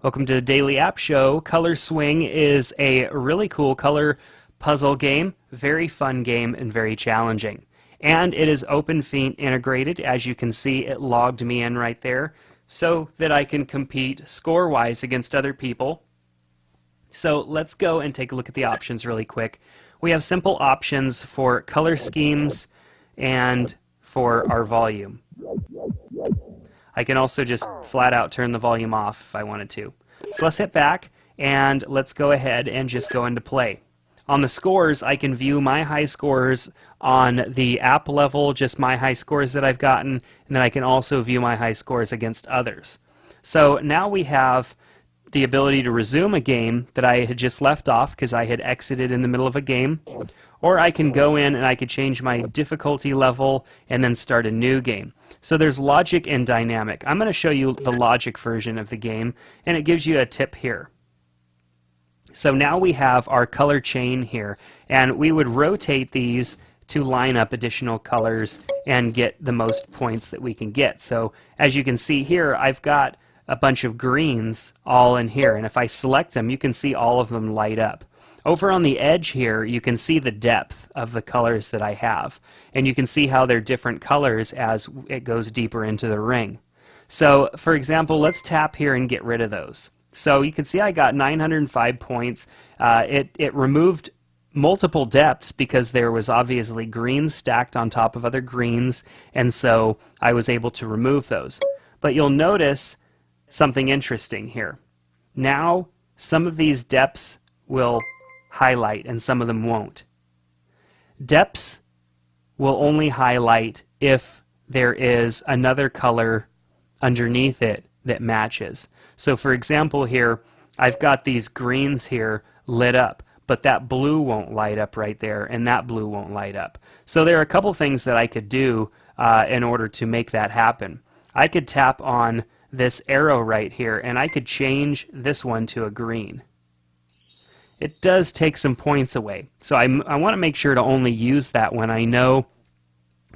Welcome to the Daily App Show. ColorSwing is a really cool color puzzle game, very fun game and very challenging. And it is OpenFeint integrated. As you can see, it logged me in right there so that I can compete score-wise against other people. So let's go and take a look at the options really quick. We have simple options for color schemes and for our volume. I can also just flat out turn the volume off if I wanted to. So let's hit back and let's go ahead and just go into play. On the scores, I can view my high scores on the app level, just my high scores that I've gotten, and then I can also view my high scores against others. So now we have the ability to resume a game that I had just left off because I had exited in the middle of a game. Or I can go in and I could change my difficulty level and then start a new game. So there's logic and dynamic. I'm going to show you the logic version of the game, and it gives you a tip here. So now we have our color chain here, and we would rotate these to line up additional colors and get the most points that we can get. So as you can see here, I've got a bunch of greens all in here, and if I select them, you can see all of them light up. Over on the edge here, you can see the depth of the colors that I have, and you can see how they're different colors as it goes deeper into the ring. So, for example, let's tap here and get rid of those. So you can see I got 905 points. It removed multiple depths because there was obviously greens stacked on top of other greens, and so I was able to remove those. But you'll notice something interesting here. Now, some of these depths will highlight and some of them won't. Depths will only highlight if there is another color underneath it that matches. So for example here, I've got these greens here lit up, but that blue won't light up right there, and that blue won't light up. So there are a couple things that I could do in order to make that happen. I could tap on this arrow right here, and I could change this one to a green. It does take some points away. So I want to make sure to only use that when I know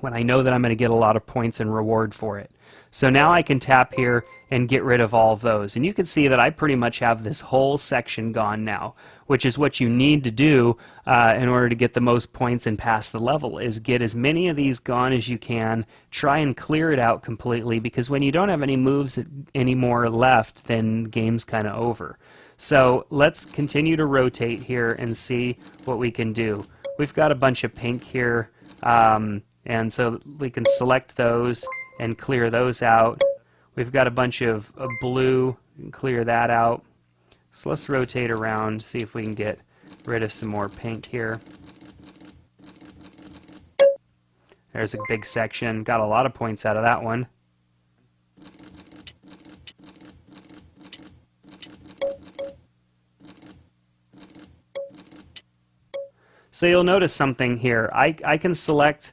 that I'm going to get a lot of points and reward for it. So now I can tap here and get rid of all of those. And you can see that I pretty much have this whole section gone now, which is what you need to do in order to get the most points and pass the level, is get as many of these gone as you can. Try and clear it out completely, because when you don't have any moves anymore left, then the game's kind of over. So let's continue to rotate here and see what we can do. We've got a bunch of pink here, and so we can select those and clear those out. We've got a bunch of blue, and clear that out. So let's rotate around, see if we can get rid of some more pink here. There's a big section, got a lot of points out of that one. So you'll notice something here. I can select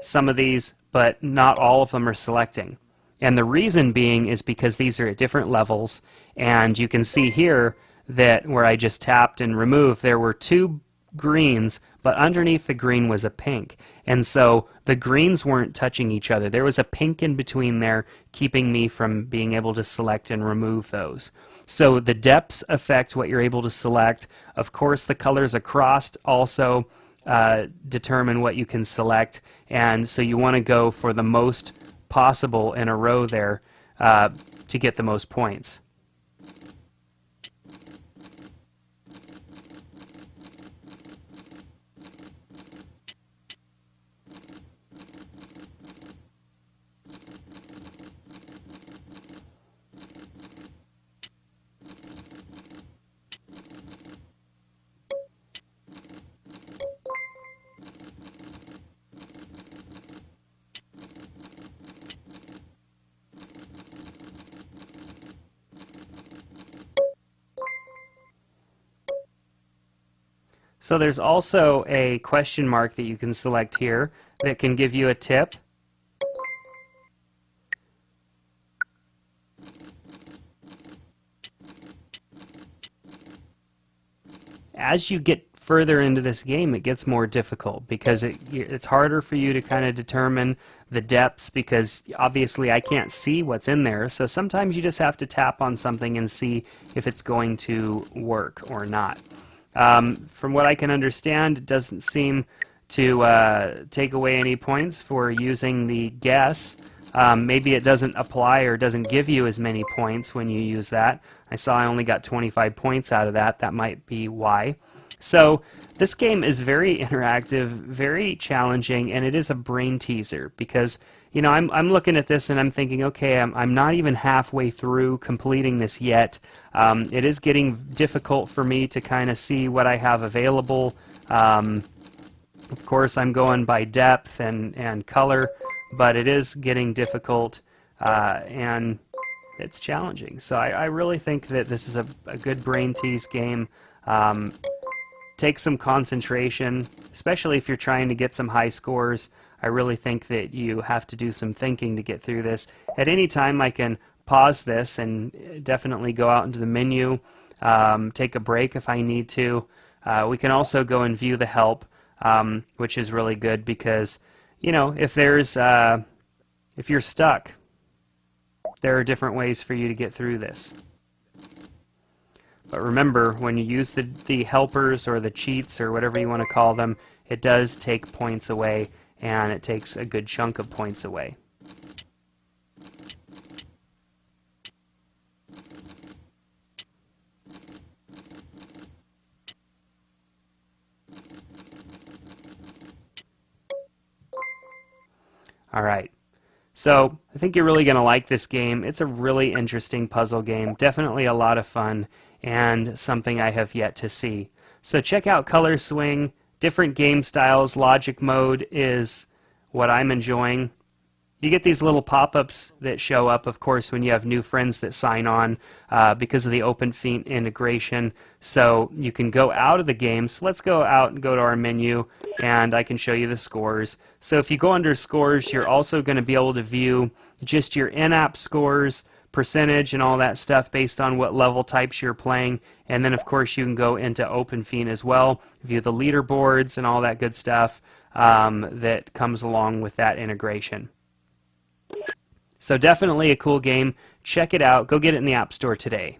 some of these, but not all of them are selecting. And the reason being is because these are at different levels, and you can see here that where I just tapped and removed, there were two greens, but underneath the green was a pink. And so the greens weren't touching each other. There was a pink in between there, keeping me from being able to select and remove those. So the depths affect what you're able to select. Of course, the colors across also determine what you can select, and so you want to go for the most possible in a row there to get the most points. So there's also a question mark that you can select here that can give you a tip. As you get further into this game, it gets more difficult because it's harder for you to kind of determine the depths, because obviously I can't see what's in there. So sometimes you just have to tap on something and see if it's going to work or not. From what I can understand, it doesn't seem to take away any points for using the guess. Maybe it doesn't apply or doesn't give you as many points when you use that. I saw I only got 25 points out of that. That might be why. So this game is very interactive, very challenging, and it is a brain teaser because, you know, I'm looking at this and I'm thinking, okay, I'm not even halfway through completing this yet. It is getting difficult for me to kind of see what I have available. Of course, I'm going by depth and color, but it is getting difficult and it's challenging. So I really think that this is a good brain tease game. Take some concentration, especially if you're trying to get some high scores. I really think that you have to do some thinking to get through this. At any time I can pause this and definitely go out into the menu, take a break if I need to. We can also go and view the help, which is really good because, you know, if you're stuck, there are different ways for you to get through this. But remember, when you use the helpers or the cheats or whatever you want to call them, it does take points away, and it takes a good chunk of points away. All right. So I think you're really going to like this game. It's a really interesting puzzle game, definitely a lot of fun, and something I have yet to see. So check out ColorSwing, different game styles. Logic mode is what I'm enjoying. You get these little pop-ups that show up, of course, when you have new friends that sign on because of the OpenFeint integration. So you can go out of the game. So let's go out and go to our menu, and I can show you the scores. So if you go under scores, you're also going to be able to view just your in-app scores, percentage, and all that stuff based on what level types you're playing. And then, of course, you can go into OpenFeint as well, view the leaderboards and all that good stuff that comes along with that integration. So definitely a cool game. Check it out. Go get it in the App Store today.